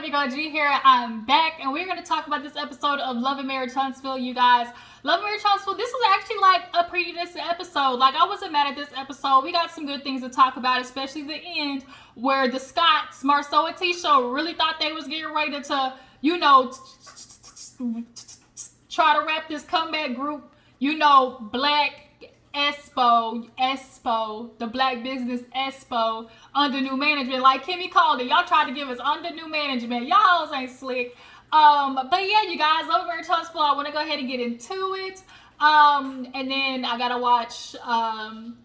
your girl G here. I'm back, and we're going to talk about this episode of Love and Marriage Huntsville, you guys. Love and Marriage Huntsville, this was actually like a pretty decent episode. Like, I wasn't mad at this episode. We got some good things to talk about, especially the end, where the Scotts, Marcel and Tisha, really thought they was getting ready to, you know, try to wrap this comeback group, you know, Blaque Expo, the Blaque Business Expo, under new management. Like Kimmy called it. Y'all tried to give us under new management. Y'all ain't slick. But yeah, you guys, Love and Marriage Huntsville, I want to go ahead and get into it. And then I gotta watch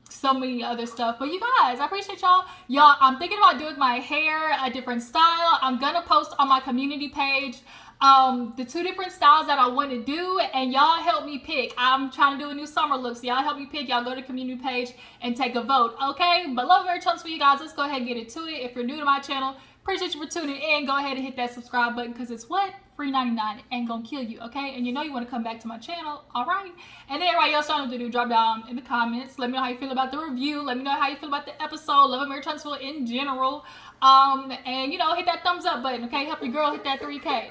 so many other stuff. But you guys, I appreciate y'all. I'm thinking about doing my hair a different style. I'm gonna post on my community page the 2 different styles that I want to do, and y'all help me pick. I'm trying to do a new summer look, so y'all help me pick. Y'all go to the community page and take a vote, okay? But Love and Marriage Huntsville for you guys. Let's go ahead and get into it. If you're new to my channel, appreciate you for tuning in. Go ahead and hit that subscribe button, because it's what? Free 99. Ain't gonna kill you, okay? And you know you want to come back to my channel, all right? And then everybody else y'all know to do, drop down in the comments. Let me know how you feel about the review. Let me know how you feel about the episode. Love and Marriage Huntsville in general. And you know, hit that thumbs up button, okay? Help your girl hit that 3K.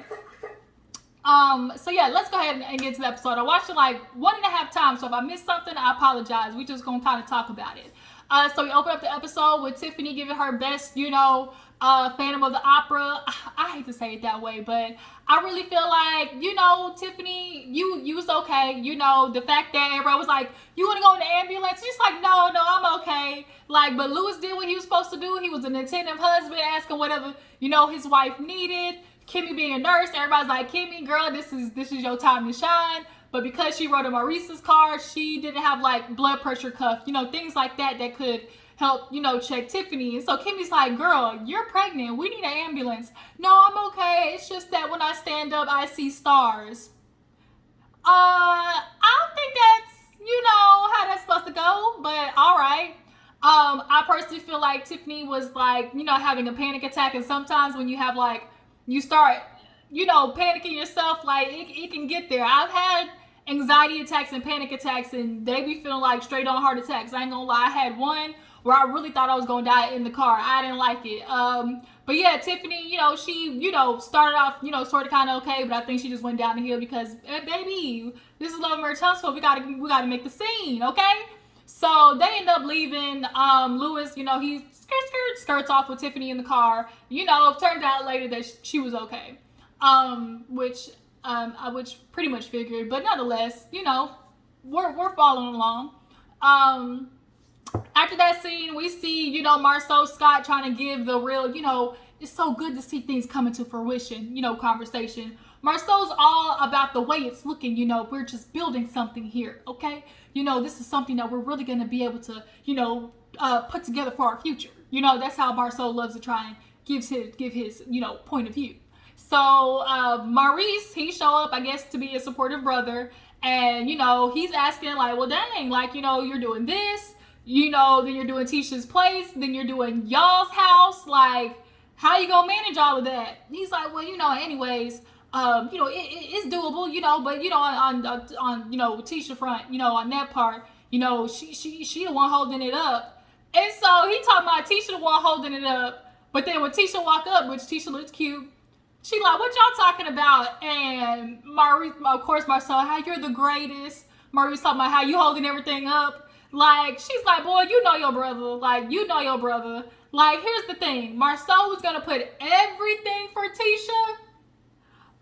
So yeah, let's go ahead and get to the episode. I watched it like 1.5 times, so if I missed something, I apologize. We just gonna kind of talk about it. So we open up the episode with Tiffany giving her best, you know, Phantom of the Opera. I hate to say it that way, but I really feel like, you know, Tiffany, you was okay. You know, the fact that everybody was like, you want to go in the ambulance? She's like, no, I'm okay. Like, but Louis did what he was supposed to do. He was an attentive husband, asking whatever, you know, his wife needed. Kimmy being a nurse, everybody's like, Kimmy, girl, this is your time to shine. But because she wrote a Maurice's card, she didn't have like blood pressure cuff, you know, things like that that could help, you know, check Tiffany. And so Kimmy's like, girl, you're pregnant. We need an ambulance. No, I'm okay. It's just that when I stand up, I see stars. I don't think that's, you know, how that's supposed to go, but all right. I personally feel like Tiffany was like, you know, having a panic attack. And sometimes when you have like, you start, you know, panicking yourself, like it can get there. I've had anxiety attacks and panic attacks, and they be feeling like straight on heart attacks. I ain't gonna lie, I had one where I really thought I was gonna die in the car. I didn't like it. But yeah, Tiffany, you know, she, you know, started off, you know, sort of kind of okay, but I think she just went down the hill because, baby, this is Love and Marriage Huntsville. We gotta make the scene, okay? So they end up leaving. Louis, you know, he skirts off with Tiffany in the car. You know, it turned out later that she was okay. Which pretty much figured, but nonetheless, you know, we're following along. After that scene, we see, you know, Marcel Scott trying to give the real, you know, it's so good to see things coming to fruition, you know, conversation. Marcel's all about the way it's looking, you know, we're just building something here, okay? You know, this is something that we're really going to be able to, you know, put together for our future. You know, that's how Marcel loves to try and give his, you know, point of view. So Maurice, he show up, I guess, to be a supportive brother. And, you know, he's asking like, well, dang, like, you know, you're doing this, you know, then you're doing Tisha's place, then you're doing y'all's house. Like, how you gonna manage all of that? He's like, well, you know, anyways, you know, it's doable, you know, but, you know, on you know, Tisha front, you know, on that part, you know, she the one holding it up. And so he talking about Tisha the one holding it up. But then when Tisha walk up, which Tisha looks cute, she like, what y'all talking about? And Maurice, of course, Marcel, how you're the greatest. Maurice talking about how you holding everything up. Like, she's like, boy, you know your brother. Like, you know your brother. Like, here's the thing. Marcel was going to put everything for Tisha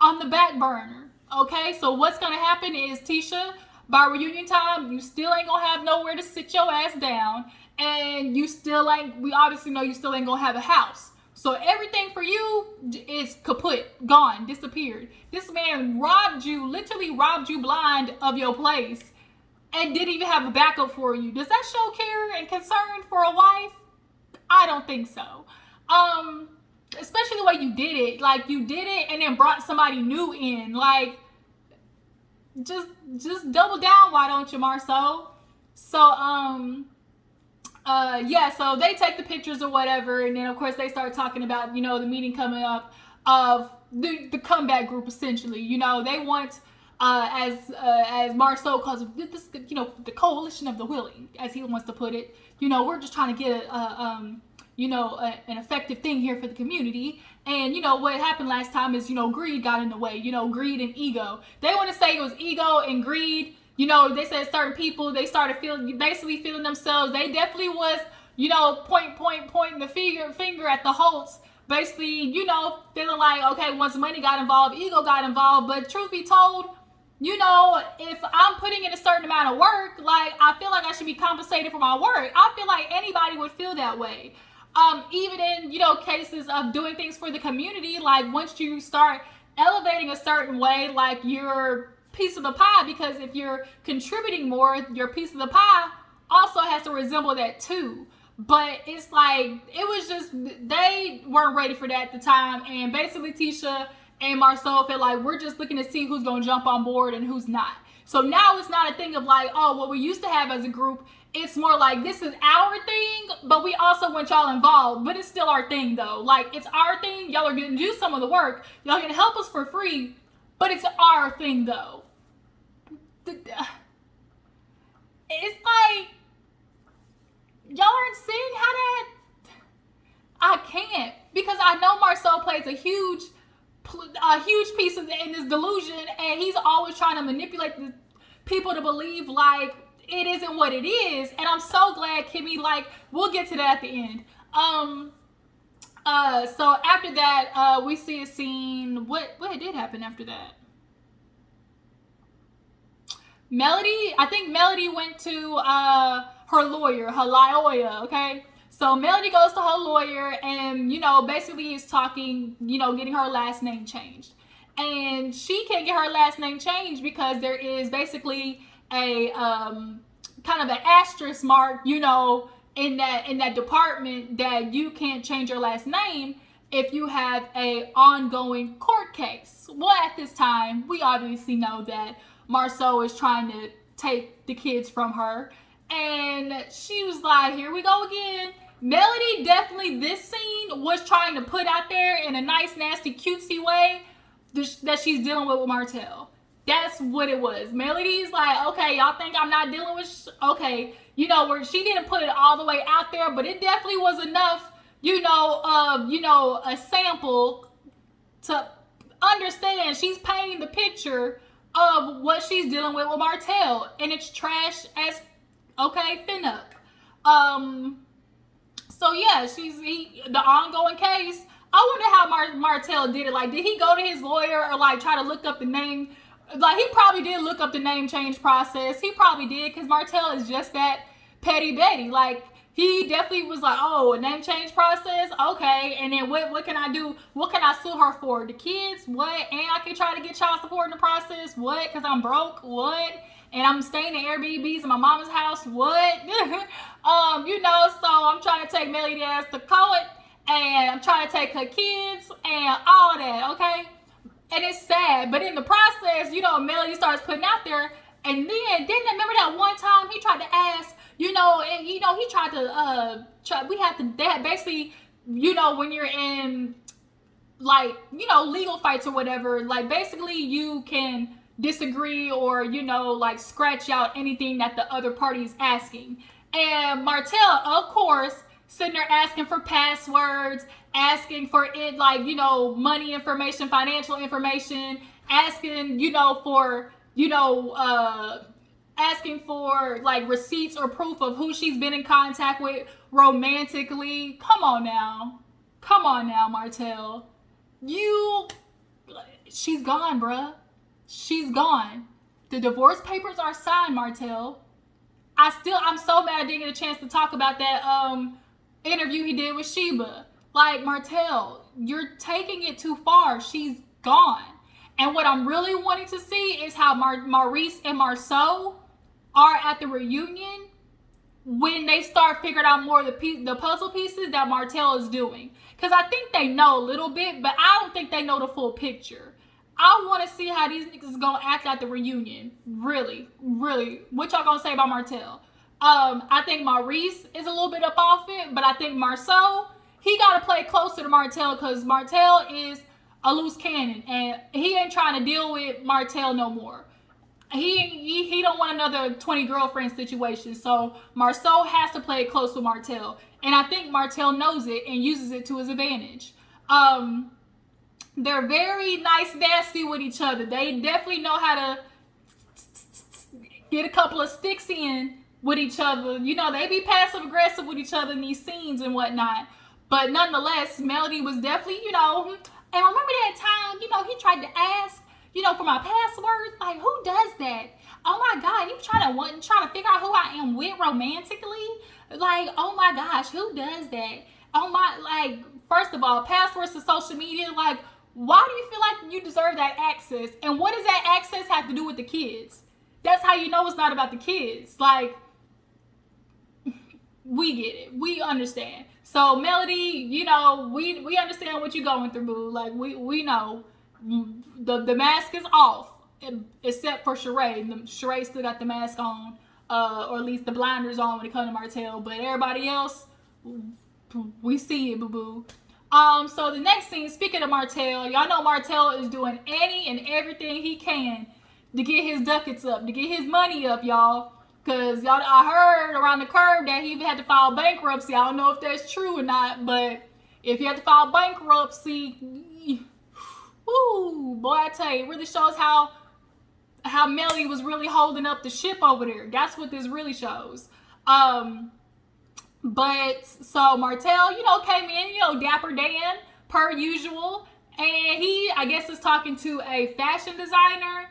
on the back burner. Okay? So what's going to happen is, Tisha, by reunion time, you still ain't going to have nowhere to sit your ass down. And you still ain't, we obviously know you still ain't going to have a house. So everything for you is kaput, gone, disappeared. This man robbed you, literally robbed you blind of your place, and didn't even have a backup for you. Does that show care and concern for a wife? I don't think so. Especially the way you did it. Like, you did it and then brought somebody new in. Like, just double down, why don't you, Marcel? So, yeah, so they take the pictures or whatever, and then of course they start talking about, you know, the meeting coming up of the comeback group, essentially. You know, they want, as Marcel calls it, this, you know, the coalition of the willing, as he wants to put it. You know, we're just trying to get an effective thing here for the community. And, what happened last time is, greed got in the way, greed and ego. They want to say it was ego and greed. They said certain people, they started feeling themselves. They definitely was, pointing the finger at the Holtz. Basically, feeling like, okay, once money got involved, ego got involved. But truth be told, if I'm putting in a certain amount of work, like, I feel like I should be compensated for my work. I feel like anybody would feel that way. Even in, cases of doing things for the community, like, once you start elevating a certain way, like, your piece of the pie, because if you're contributing more, your piece of the pie also has to resemble that too. But it's like, it was just, they weren't ready for that at the time. And basically, Tisha and Marcel felt like, we're just looking to see who's going to jump on board and who's not. So now it's not a thing of like, oh, what we used to have as a group. It's more like, this is our thing, but we also want y'all involved. But it's still our thing, though. Like, it's our thing. Y'all are going to do some of the work. Y'all are going to help us for free. But it's our thing, though. It's like, y'all aren't seeing how that... I can't. Because I know Marcel plays a huge piece in this delusion, and he's always trying to manipulate the people to believe like it isn't what it is. And I'm so glad Kimmy, like, we'll get to that at the end. So after that, we see a scene. What did happen after that? I think Melody went to her lawyer, okay? So Melody goes to her lawyer and, basically is talking, getting her last name changed. And she can't get her last name changed because there is basically a kind of an asterisk mark, in that department that you can't change your last name if you have a ongoing court case. Well, at this time, we obviously know that Marceau is trying to take the kids from her. And she was like, here we go again. Melody definitely, this scene was trying to put out there in a nice, nasty, cutesy way that she's dealing with Martell. That's what it was. Melody's like, okay, y'all think I'm not dealing with, okay, where she didn't put it all the way out there, but it definitely was enough, a sample to understand she's painting the picture of what she's dealing with Martell, and it's trash as, okay, finnuck. So yeah, the ongoing case. I wonder how Martell did it. Like, did he go to his lawyer or like try to look up the name? Like, he probably did look up the name change process. He probably did, because Martell is just that petty Betty. Like, he definitely was like, oh, a name change process? Okay. And then what can I do? What can I sue her for? The kids? What? And I can try to get child support in the process? What? Because I'm broke? What? And I'm staying in Airbnbs in my mama's house? What? So I'm trying to take Melody as the court, and I'm trying to take her kids and all that, okay? And it's sad, but in the process, Melody starts putting out there, and then remember that one time he tried to ask, he tried to, they had basically, when you're in, like, legal fights or whatever, like, basically you can disagree or, like, scratch out anything that the other party is asking. And Martell, of course, sitting there asking for passwords, asking for it, like, money information, financial information, asking, asking for like receipts or proof of who she's been in contact with romantically. Come on now, Martell. She's gone, bruh. She's gone. The divorce papers are signed, Martell. I'm so mad I didn't get a chance to talk about that interview he did with Sheba. Like, Martell, you're taking it too far. She's gone. And what I'm really wanting to see is how Maurice and Marceau are at the reunion when they start figuring out more of the puzzle pieces that Martell is doing. Because I think they know a little bit, but I don't think they know the full picture. I want to see how these niggas is going to act at the reunion. Really, really. What y'all going to say about Martell? I think Maurice is a little bit up off it, but I think Marceau, he got to play closer to Martell, because Martell is a loose cannon, and he ain't trying to deal with Martell no more. he don't want another 20 girlfriend situation. So Marceau has to play it close with Martell. And I think Martell knows it and uses it to his advantage. They're very nice, nasty with each other. They definitely know how to get a couple of sticks in with each other. You know, they be passive aggressive with each other in these scenes and whatnot. But nonetheless, Melody was definitely, you know, and remember that time, you know, he tried to ask, you know, for my password. Like, who does that? Oh my God, you trying to figure out who I am with romantically? Like, oh my gosh, who does that? Oh my, like, first of all, passwords to social media, like, why do you feel like you deserve that access? And what does that access have to do with the kids? That's how you know it's not about the kids. Like, we get it. We understand. So, Melody, you know, we understand what you're going through, boo. Like, we know the mask is off, except for Sheree. Sheree still got the mask on, or at least the blinders on when it comes to Martell. But everybody else, we see it, boo-boo. So the next scene, speaking of Martell, y'all know Martell is doing any and everything he can to get his ducats up, to get his money up, y'all. Because y'all, I heard around the curve that he even had to file bankruptcy. I don't know if that's true or not, but if he had to file bankruptcy, woo, boy, I tell you, it really shows how Melody was really holding up the ship over there. That's what this really shows. But so Martell, you know, came in, you know, Dapper Dan per usual, and he, I guess, is talking to a fashion designer,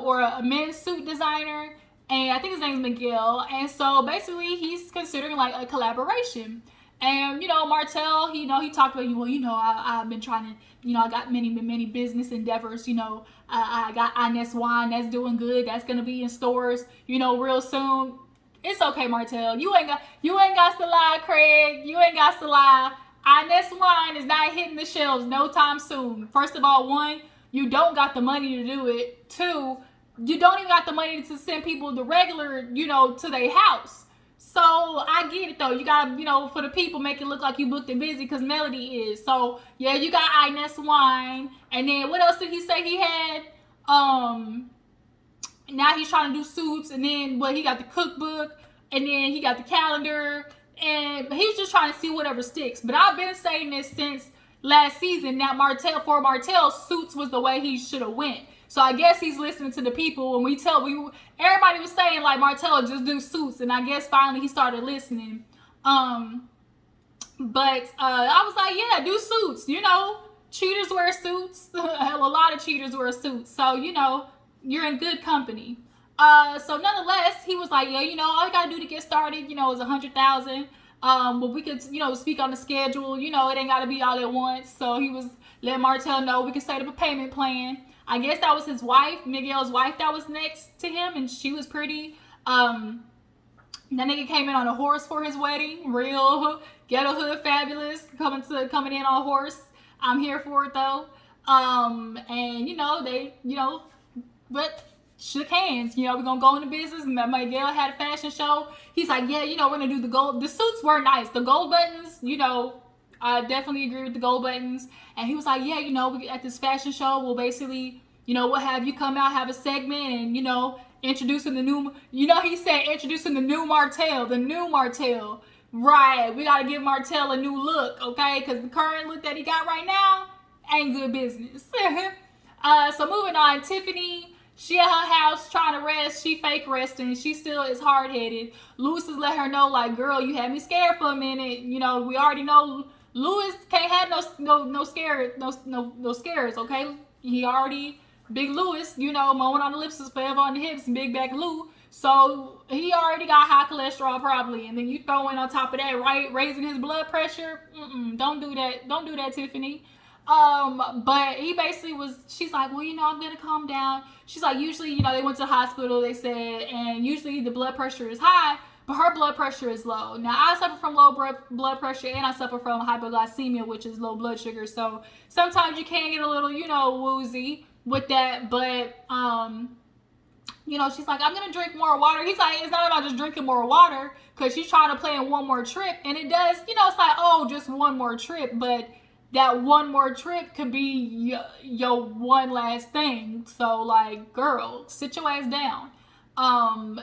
or a men's suit designer, and I think his name is Miguel. And so basically, he's considering like a collaboration. And you know, Martell, he talked about, well, you know, I've been trying to, you know, I got many business endeavors. You know, I got Ines wine that's doing good. That's gonna be in stores, you know, real soon. It's okay, Martell. You ain't got to lie, Craig. You ain't got to lie. Ines wine is not hitting the shelves no time soon. First of all, one, you don't got the money to do it. Two, you don't even got the money to send people the regular, you know, to their house. So I get it though. You got, you know, for the people, make it look like you booked it busy, because Melody is. So yeah, you got Ines wine. And then what else did he say he had? Now he's trying to do suits, and then he got the cookbook, and then he got the calendar, and he's just trying to see whatever sticks. But I've been saying this since last season that Martell, suits was the way he should have went. So I guess he's listening to the people, and everybody was saying like, Martell, just do suits, and I guess finally he started listening. But I was like, yeah, do suits. You know, cheaters wear suits. A lot of cheaters wear suits. So, you know, you're in good company. So nonetheless, he was like, yeah, you know, all you gotta do to get started, you know, is $100,000. But we could, you know, speak on the schedule. You know, it ain't gotta be all at once. So he was letting Martell know we could set up a payment plan. I guess that was his wife, Miguel's wife, that was next to him, and she was pretty. That nigga came in on a horse for his wedding, real ghetto hood fabulous, coming in on a horse. I'm here for it though. And you know, they, you know, but shook hands. You know, we're gonna go into business. Miguel had a fashion show. He's like, yeah, you know, we're gonna do the gold. The suits were nice. The gold buttons, you know, I definitely agree with the gold buttons. And he was like, yeah, you know, at this fashion show, we'll basically, you know, we'll have you come out, have a segment, and, you know, introducing the new, you know, he said introducing the new Martell. Right, we gotta give Martell a new look, okay? Because the current look that he got right now ain't good business. So moving on, Tiffany, she at her house trying to rest. She fake resting. She still is hard-headed. Lewis is letting her know, like, girl, you had me scared for a minute. You know, we already know Lewis can't have no scares, okay? He already, Big Lewis, you know, mowing on the lips is forever on the hips, and Big Back Lou. So he already got high cholesterol probably. And then you throw in on top of that, right, raising his blood pressure. Don't do that. Don't do that, Tiffany. But he basically she's like, well, you know, I'm gonna calm down. She's like, usually, you know, they went to the hospital, they said, and usually the blood pressure is high, but her blood pressure is low. Now, I suffer from low blood pressure, and I suffer from hypoglycemia, which is low blood sugar. So sometimes you can get a little, you know, woozy with that. But, you know, she's like, I'm gonna drink more water. He's like, it's not about just drinking more water, because she's trying to plan one more trip. And it does, you know, it's like, oh, just one more trip. But that one more trip could be your one last thing. So like, girl, sit your ass down.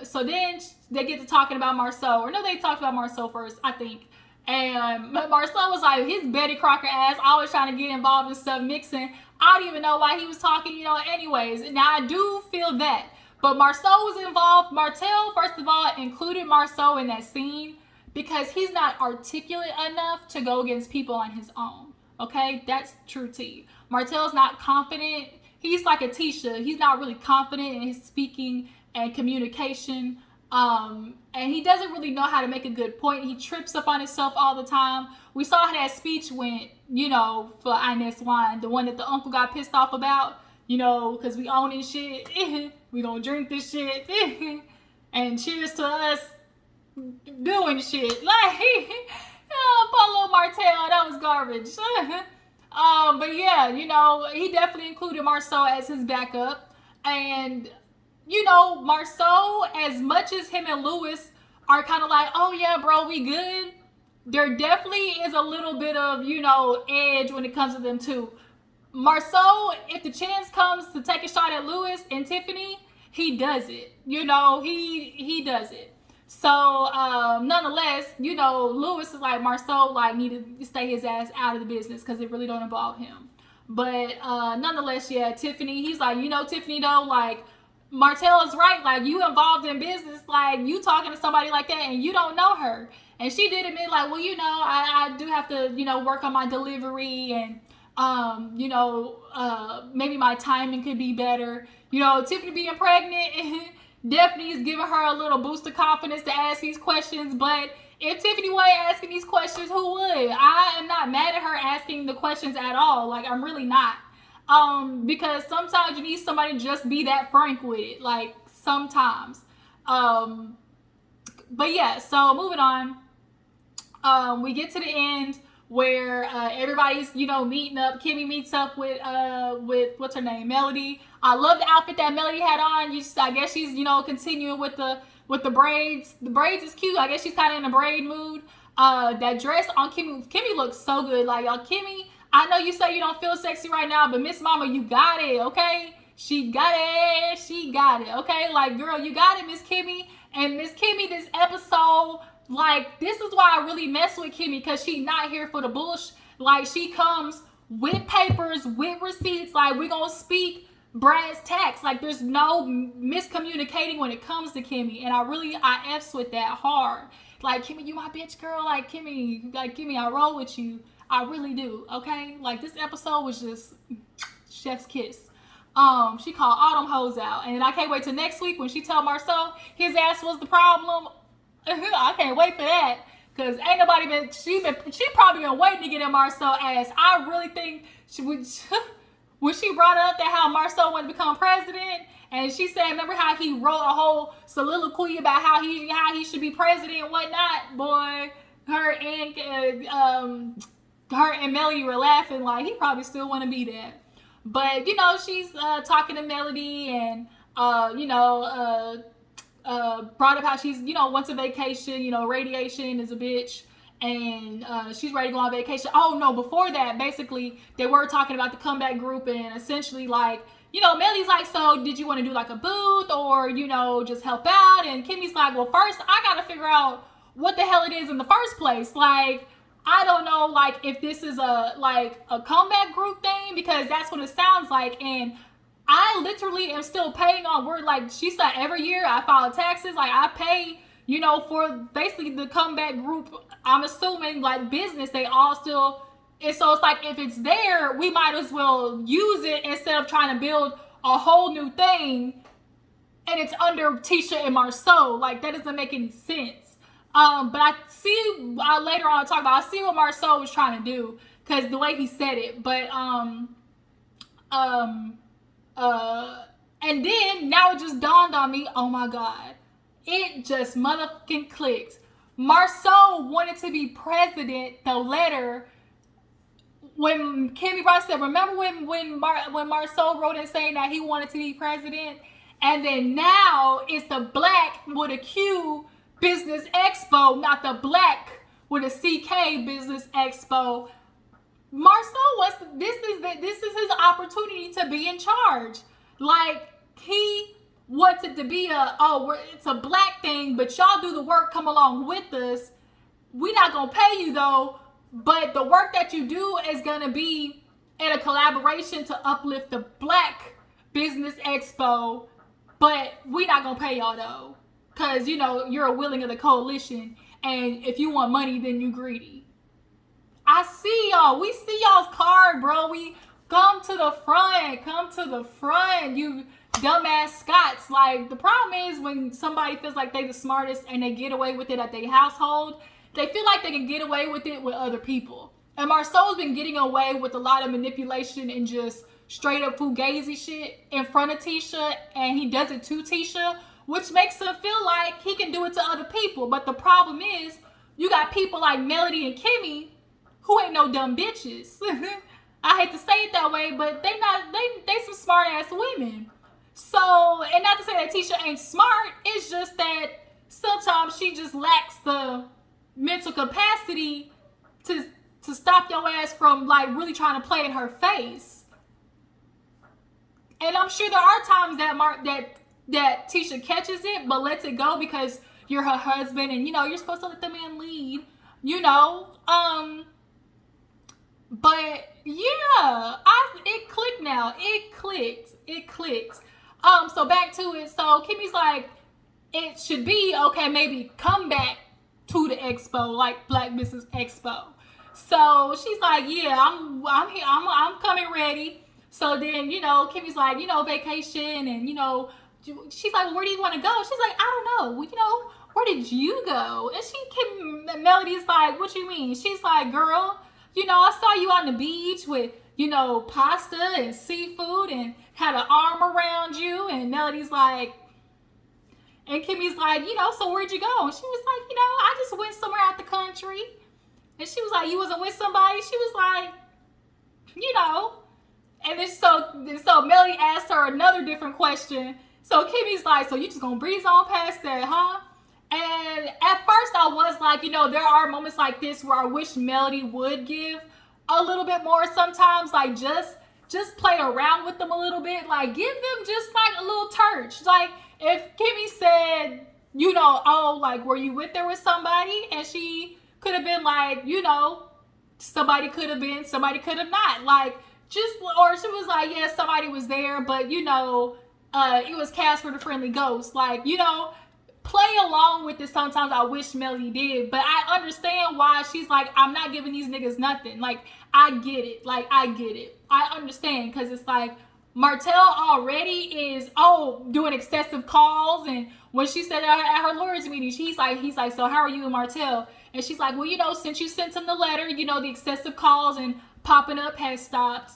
So then they get to talking about Marceau, or no, they talked about Marceau first, I think. And Marceau was like, his Betty Crocker ass always trying to get involved in stuff, mixing. I don't even know why he was talking, anyways. Now I do feel that. But Marceau was involved. Martell, first of all, included Marceau in that scene because he's not articulate enough to go against people on his own. Okay, that's true tea. Martell's not confident. He's like a Tisha. He's not really confident in his speaking and communication. And he doesn't really know how to make a good point. He trips up on himself all the time. We saw how that speech went, for Inez Wine, the one that the uncle got pissed off about, because we owning shit. We gonna drink this shit. And cheers to us doing shit. Like, poor little Martell, that was garbage. But yeah, he definitely included Marceau as his backup. And, Marceau, as much as him and Lewis are kind of like, oh yeah, bro, we good, there definitely is a little bit of, edge when it comes to them too. Marceau, if the chance comes to take a shot at Lewis and Tiffany, he does it. He does it. So, nonetheless, Lewis is like, Marceau, need to stay his ass out of the business because it really don't involve him. But, nonetheless, yeah, Tiffany, he's like, Tiffany, though, Martell is right. You involved in business, you talking to somebody like that and you don't know her. And she did admit, well, I do have to, work on my delivery and, maybe my timing could be better. Tiffany being pregnant definitely is giving her a little boost of confidence to ask these questions. But if Tiffany wasn't asking these questions, who would? I am not mad at her asking the questions at all. I'm really not. Because sometimes you need somebody to just be that frank with it. Sometimes. But yeah, so moving on. We get to the end where everybody's meeting up. Kimmy meets up with what's her name, Melody. I love the outfit that Melody had on. I guess she's continuing with the braids. The braids is cute. I guess she's kind of in a braid mood. That dress on Kimmy looks so good. Y'all, Kimmy, I know you say you don't feel sexy right now, but Miss Mama, you got it, okay? She got it. She got it, okay? Girl, you got it, Miss Kimmy. And Miss Kimmy, this episode, this is why I really mess with Kimmy, because she not here for the bullshit. She comes with papers, with receipts. We gonna speak brass tacks. There's no miscommunicating when it comes to Kimmy. And I F's with that hard. Kimmy, you my bitch, girl. Kimmy, I roll with you. I really do, okay? This episode was just chef's kiss. She called all them hoes out. And I can't wait till next week when she tell Marceau his ass was the problem. I can't wait for that. Because ain't nobody she probably been waiting to get in Marceau ass. I really think when she brought up that how Marceau wanted to become president, and she said, remember how he wrote a whole soliloquy about how he should be president and whatnot, boy, her and Melody were laughing he probably still want to be there. But, she's talking to Melody and, brought up how she's, went to vacation, radiation is a bitch, and she's ready to go on vacation. Oh, no, before that, basically, they were talking about the comeback group, and essentially, Melody's so did you want to do a booth or, just help out? And Kimmy's well, first, I got to figure out what the hell it is in the first place. I don't know, if this is a comeback group thing, because that's what it sounds like. And I literally am still paying on word. She said every year I file taxes. I pay, for basically the comeback group. I'm assuming business, they all still. And so it's if it's there, we might as well use it instead of trying to build a whole new thing. And it's under Tisha and Marceau. That doesn't make any sense. But I see later on talk about. I see what Marceau was trying to do because the way he said it. But and then now it just dawned on me. Oh my God, it just motherfucking clicked. Marceau wanted to be president. The letter when Kimmy Brown said, remember when Marceau wrote in saying that he wanted to be president, and then now it's the Blaque with a Q Business Expo, not the Black with a CK Business Expo. Marcel wants this is his opportunity to be in charge. Like, he wants it to be it's a black thing, but y'all do the work, come along with us. We not gonna pay you though, but the work that you do is gonna be in a collaboration to uplift the Blaque Business Expo, but we not gonna pay y'all though, cause you're a willing of the coalition, and if you want money, then you greedy. I see y'all. We see y'all's card, bro. We come to the front. Come to the front, you dumbass Scots. Like, the problem is when somebody feels like they the smartest and they get away with it at their household, they feel like they can get away with it with other people. And Marcel's been getting away with a lot of manipulation and just straight up fugazi shit in front of Tisha, and he does it to Tisha, which makes him feel like he can do it to other people. But the problem is, you got people like Melody and Kimmy who ain't no dumb bitches. I hate to say it that way, but they some smart ass women. So, and not to say that Tisha ain't smart, it's just that sometimes she just lacks the mental capacity to stop your ass from like really trying to play in her face. And I'm sure there are times that Tisha catches it but lets it go because you're her husband and you're supposed to let the man lead. But yeah, it clicked now. It clicked. So back to it. So Kimmy's like, it should be okay. Maybe come back to the expo, like Blaque Business Expo. So she's like, yeah, I'm here. I'm coming ready. So then Kimmy's like, vacation, and she's like, well, where do you want to go? She's like, I don't know. Where did you go? And Melody's like, what you mean? She's like, girl, I saw you on the beach with, pasta and seafood and had an arm around you. And Melody's like, and Kimmy's like, so where'd you go? And she was like, I just went somewhere out the country. And she was like, you wasn't with somebody? She was like, And then so Melody asked her another different question. So Kimmy's like, so you just gonna breeze on past that, huh? And at first I was like, there are moments like this where I wish Melody would give a little bit more sometimes, like just play around with them a little bit, like give them just like a little touch. Like if Kimmy said, like, were you with there with somebody? And she could have been like, somebody could have been, somebody could have not. Like, or she was like, yeah, somebody was there, but it was Casper the Friendly Ghost. Like, play along with it. Sometimes I wish Melody did, but I understand why she's like, I'm not giving these niggas nothing. Like, I get it. I understand, because it's like Martell already is doing excessive calls, and when she said at her lawyers meeting, he's like, so how are you and Martell? And she's like, well, since you sent him the letter, the excessive calls and popping up has stopped,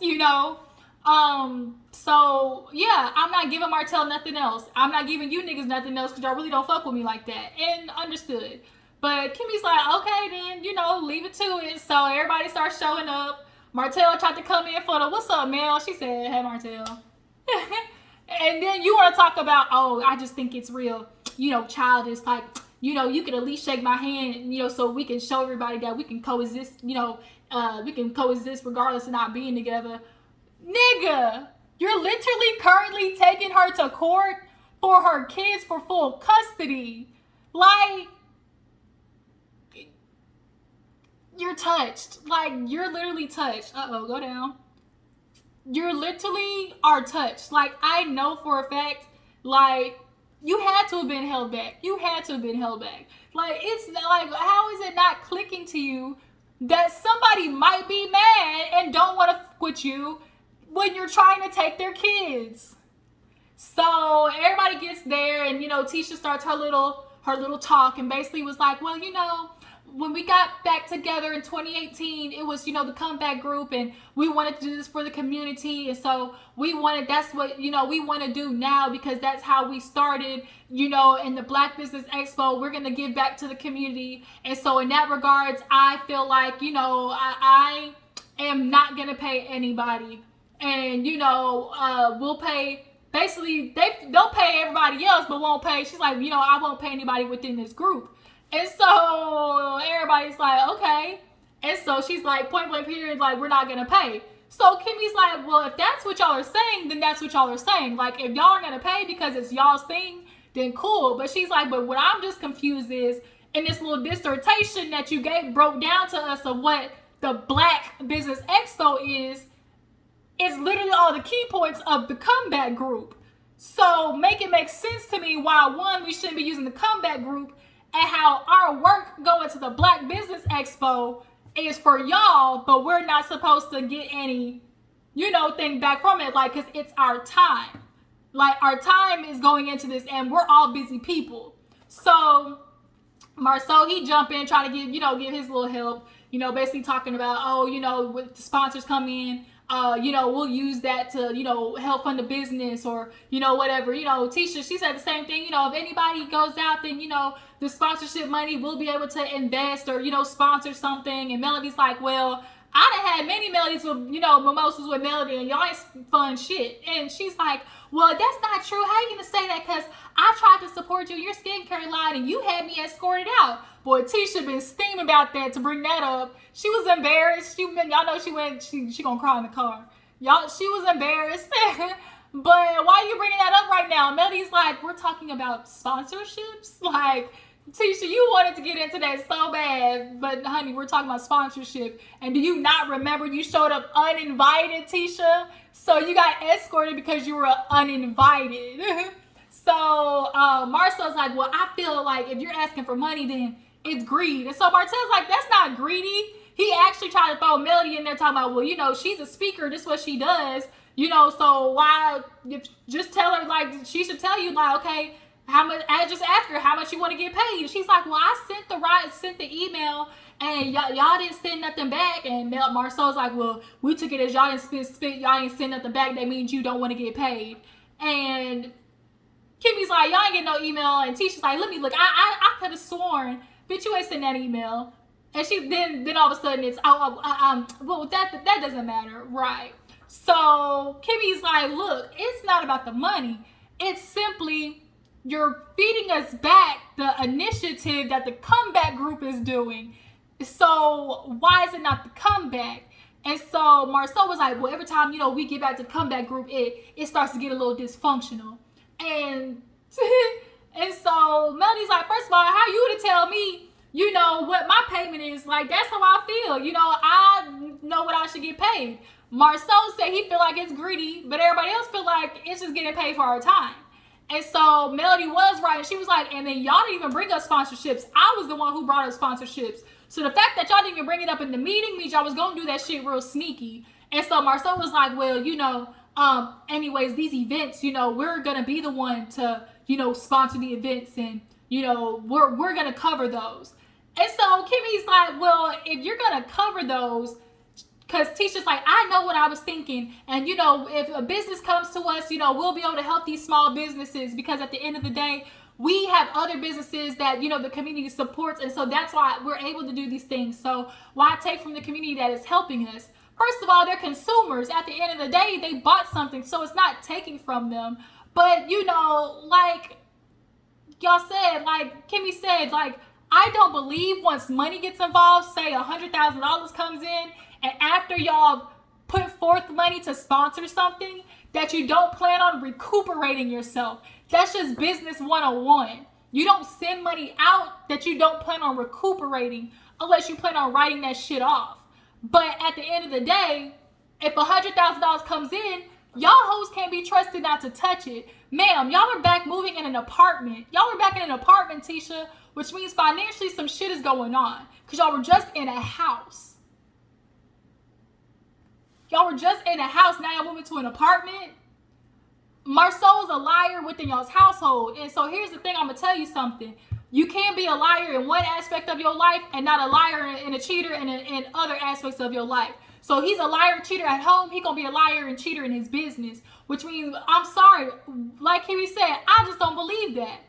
So yeah, I'm not giving Martell nothing else. I'm not giving you niggas nothing else because y'all really don't fuck with me like that. And understood. But Kimmy's like, okay then, leave it to it. So everybody starts showing up. Martell tried to come in for the, what's up, Mel? She said, hey, Martell. And then you want to talk about, I just think it's real, childish. Like, you can at least shake my hand, so we can show everybody that we can coexist, we can coexist regardless of not being together. Nigga, you're literally currently taking her to court for her kids for full custody. Like, you're touched. Like, you're literally touched. Go down. You literally are touched. Like, I know for a fact, like, you had to have been held back. Like, it's like, how is it not clicking to you that somebody might be mad and don't want to fuck with you when you're trying to take their kids? So everybody gets there, and Tisha starts her little talk, and basically was like, well, when we got back together in 2018, it was, the comeback group, and we wanted to do this for the community. And so that's what, we want to do now, because that's how we started, in the Blaque Business Expo. We're going to give back to the community. And so in that regards, I feel like, I am not going to pay anybody. And, we'll pay, basically, they'll pay everybody else, but won't pay. She's like, I won't pay anybody within this group. And so everybody's like, okay. And so she's like, point blank period, like, we're not going to pay. So Kimmy's like, well, if that's what y'all are saying, then that's what y'all are saying. Like, if y'all are going to pay because it's y'all's thing, then cool. But she's like, but what I'm just confused is, in this little dissertation that you broke down to us of what the Blaque Business Expo is literally all the key points of the comeback group. So make it make sense to me why, one, we shouldn't be using the comeback group, and how our work going to the Blaque Business Expo is for y'all, but we're not supposed to get any, thing back from it, like, because it's our time. Like, our time is going into this, and we're all busy people. So Marcel, he jump in, try to give his little help, basically talking about, with the sponsors come in, we'll use that to, help fund the business, or, whatever. Tisha, she said the same thing. If anybody goes out, then, the sponsorship money will be able to invest or, sponsor something. And Melody's like, well, I done had many melodies with, mimosas with Melody, and y'all ain't fun shit. And she's like, well, that's not true. How you gonna say that? Because I tried to support you in your skincare line, and you had me escorted out. Boy, Tisha been steaming about that to bring that up. She was embarrassed. Y'all know she gonna cry in the car. She was embarrassed. But why are you bringing that up right now? Melody's like, we're talking about sponsorships? Like, Tisha, you wanted to get into that so bad, but honey, we're talking about sponsorship. And do you not remember you showed up uninvited, Tisha? So you got escorted because you were uninvited. So Marcel's like, well, I feel like if you're asking for money, then it's greed. And so Martell's like, that's not greedy. He actually tried to throw Melody in there talking about, well, she's a speaker. This is what she does. So why, just tell her, like, she should tell you, like, okay, how much, I just ask her how much you want to get paid. And she's like, well, I sent the email, and y'all didn't send nothing back. And Marcel's like, well, we took it as y'all didn't y'all ain't send nothing back. That means you don't want to get paid. And Kimmy's like, y'all ain't getting no email. And Tisha's like, let me look. I could have sworn, bitch, you ain't sent that email. And then all of a sudden it's, well, that doesn't matter, right? So Kimmy's like, look, it's not about the money. It's simply, you're feeding us back the initiative that the comeback group is doing. So why is it not the comeback? And so Marcel was like, well, every time, we get back to the comeback group, it starts to get a little dysfunctional. And so Melody's like, first of all, how you to tell me, what my payment is? Like, that's how I feel. I know what I should get paid. Marcel said he feel like it's greedy, but everybody else feel like it's just getting paid for our time. And so Melody was right. And she was like, and then y'all didn't even bring up sponsorships. I was the one who brought up sponsorships. So the fact that y'all didn't even bring it up in the meeting means y'all was going to do that shit real sneaky. And so Marcel was like, well, anyways, these events, we're going to be the one to, sponsor the events, and, we're going to cover those. And so Kimmy's like, well, if you're going to cover those, because Tisha's like, I know what I was thinking. And, if a business comes to us, we'll be able to help these small businesses, because at the end of the day, we have other businesses that, the community supports. And so that's why we're able to do these things. So why take from the community that is helping us? First of all, they're consumers. At the end of the day, they bought something. So it's not taking from them. But, like y'all said, like Kimmy said, like, I don't believe once money gets involved, say $100,000 comes in, and after y'all put forth money to sponsor something, that you don't plan on recuperating yourself. That's just business 101. You don't send money out that you don't plan on recuperating unless you plan on writing that shit off. But at the end of the day, if $100,000 comes in, y'all hoes can't be trusted not to touch it. Ma'am, y'all are back moving in an apartment. Y'all are back in an apartment, Tisha, which means financially some shit is going on, because y'all were just in a house. Y'all were just in a house, now y'all moving to an apartment. Marceau's a liar within y'all's household. And so here's the thing, I'm going to tell you something. You can't be a liar in one aspect of your life and not a liar and a cheater in other aspects of your life. So he's a liar and cheater at home. He's going to be a liar and cheater in his business, which means, I'm sorry, like Kimmy said, I just don't believe that.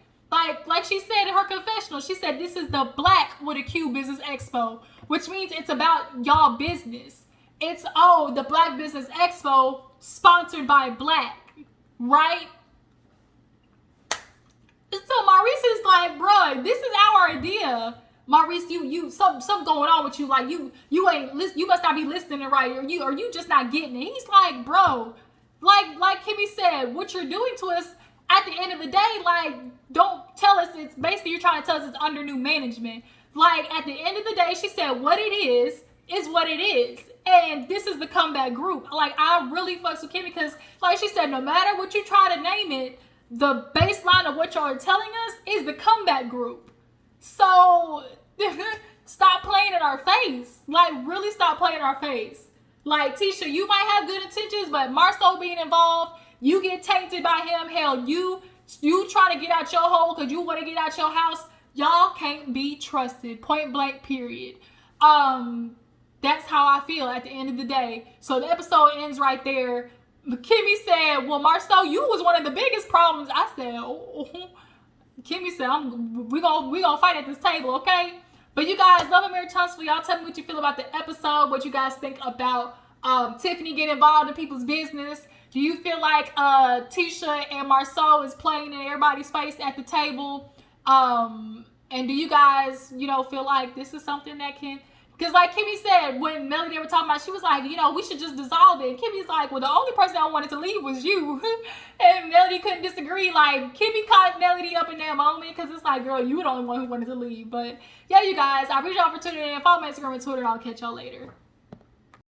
Like she said in her confessional, she said this is the Blaque with a Q Business Expo, which means it's about y'all business. It's, the Blaque Business Expo sponsored by Blaque, right? So Maurice is like, bro, this is our idea. Maurice, you something going on with you. Like you must not be listening right, or you just not getting it. He's like, bro, like Kimmy said, what you're doing to us at the end of the day, like, don't tell us it's basically you're trying to tell us it's under new management. Like, at the end of the day, she said what it is what it is. And this is the comeback group. Like, I really fucks with Kimmy because, like she said, no matter what you try to name it, the baseline of what y'all are telling us is the comeback group. So, stop playing in our face. Like, really stop playing in our face. Like, Tisha, you might have good intentions, but Marcel being involved, you get tainted by him. Hell, you try to get out your hole because you want to get out your house. Y'all can't be trusted. Point blank, period. That's how I feel at the end of the day. So the episode ends right there. Kimmy said, well, Marcel, you was one of the biggest problems. I said, oh. Kimmy said, we gonna fight at this table, okay? But you guys, love and marriage Huntsville. Y'all tell me what you feel about the episode, what you guys think about Tiffany getting involved in people's business. Do you feel like Tisha and Marcel is playing in everybody's face at the table? And do you guys, feel like this is something that can... Because like Kimmy said, when Melody they were talking about, she was like, we should just dissolve it. And Kimmy's like, well, the only person I wanted to leave was you. And Melody couldn't disagree. Like, Kimmy caught Melody up in that moment because it's like, girl, you were the only one who wanted to leave. But yeah, you guys, I appreciate y'all for tuning in. Follow me on Instagram and Twitter, and I'll catch y'all later.